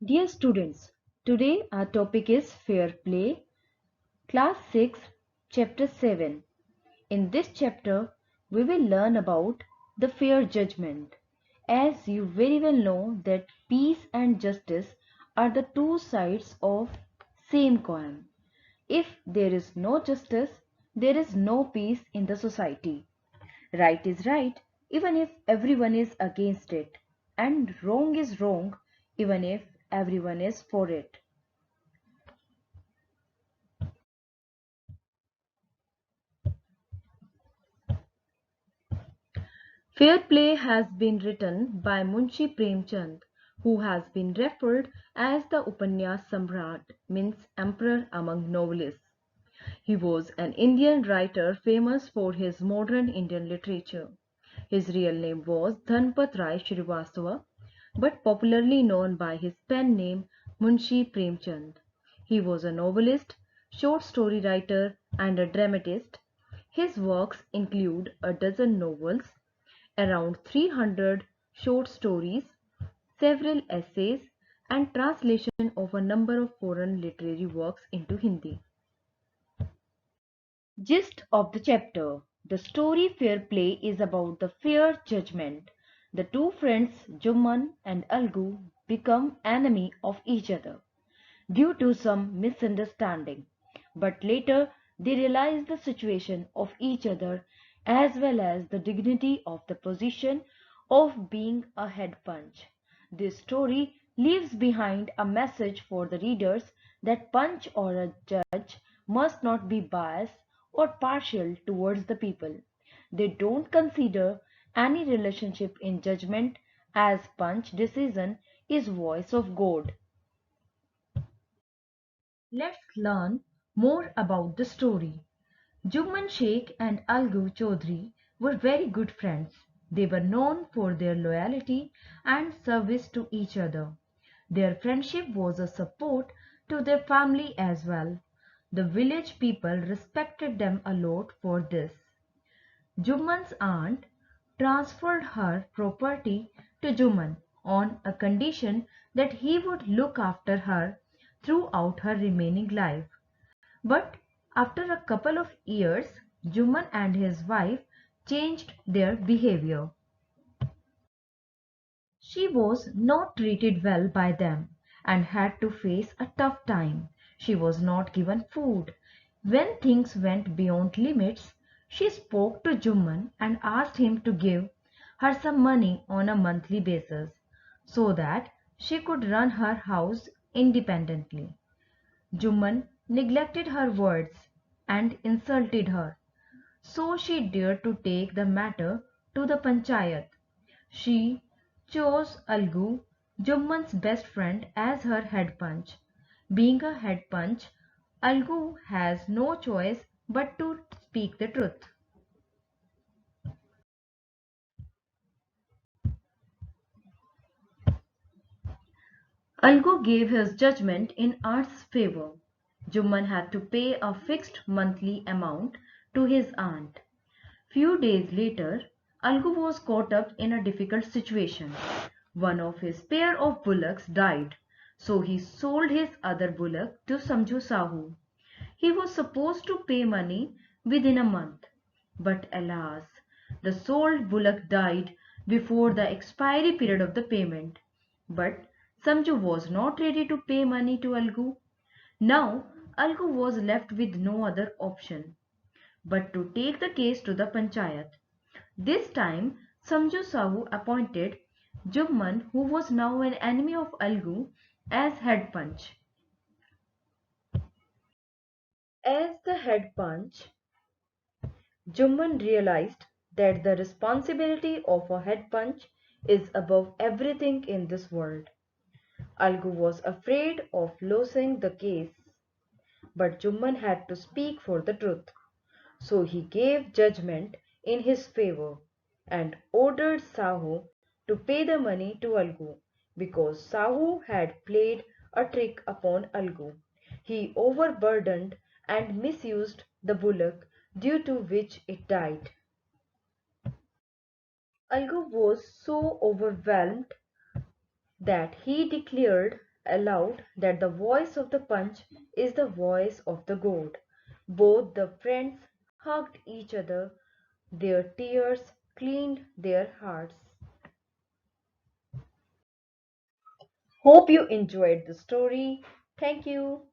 Dear students, today our topic is Fair Play, Class 6, Chapter 7. In this chapter, we will learn about the fair judgment. As you very well know that peace and justice are the two sides of same coin. If there is no justice, there is no peace in the society. Right is right, even if everyone is against it, and wrong is wrong, even if everyone is for it. Fair Play has been written by Munshi Premchand, who has been referred as the Upanyas Samrat, means emperor among novelists. He was an Indian writer famous for his modern Indian literature. His real name was Dhanpat Rai Shrivastava, but popularly known by his pen name Munshi Premchand. He was a novelist, short story writer, and a dramatist. His works include a dozen novels, around 300 short stories, several essays, and translation of a number of foreign literary works into Hindi. Gist of the chapter. The story Fair Play is about the fair judgment. The two friends Jumman and Algu become enemy of each other due to some misunderstanding. But later they realize the situation of each other as well as the dignity of the position of being a head punch. This story leaves behind a message for the readers that punch or a judge must not be biased or partial towards the people. They don't consider any relationship in judgment as punch decision is voice of God. Let's learn more about the story. Jugman Sheikh and Algu Chaudhry were very good friends. They were known for their loyalty and service to each other. Their friendship was a support to their family as well. The village people respected them a lot for this. Jugman's aunt transferred her property to Juman on a condition that he would look after her throughout her remaining life. But after a couple of years, Juman and his wife changed their behavior. She was not treated well by them and had to face a tough time. She was not given food. When things went beyond limits, she spoke to Juman and asked him to give her some money on a monthly basis so that she could run her house independently. Juman neglected her words and insulted her, so she dared to take the matter to the panchayat. She chose Algu, Jumman's best friend, as her head punch. Being a head punch, Algu has no choice but to speak the truth. Algu gave his judgment in Art's favor. Jumman had to pay a fixed monthly amount to his aunt. Few days later, Algu was caught up in a difficult situation. One of his pair of bullocks died, so he sold his other bullock to Samju Sahu. He was supposed to pay money within a month, but alas, the sold bullock died before the expiry period of the payment. But Samju was not ready to pay money to Algu. Now Algu was left with no other option but to take the case to the panchayat. This time, Samju Sahu appointed Jugman, who was now an enemy of Algu, as head punch. As the head punch, Jugman realized that the responsibility of a head punch is above everything in this world. Algu was afraid of losing the case, but Jugman had to speak for the truth. So he gave judgment in his favor and ordered Sahu to pay the money to Algu because Sahu had played a trick upon Algu. He overburdened and misused the bullock due to which it died. Algu was so overwhelmed that he declared aloud that the voice of the punch is the voice of the goat. Both the friends hugged each other. Their tears cleaned their hearts. Hope you enjoyed the story. Thank you.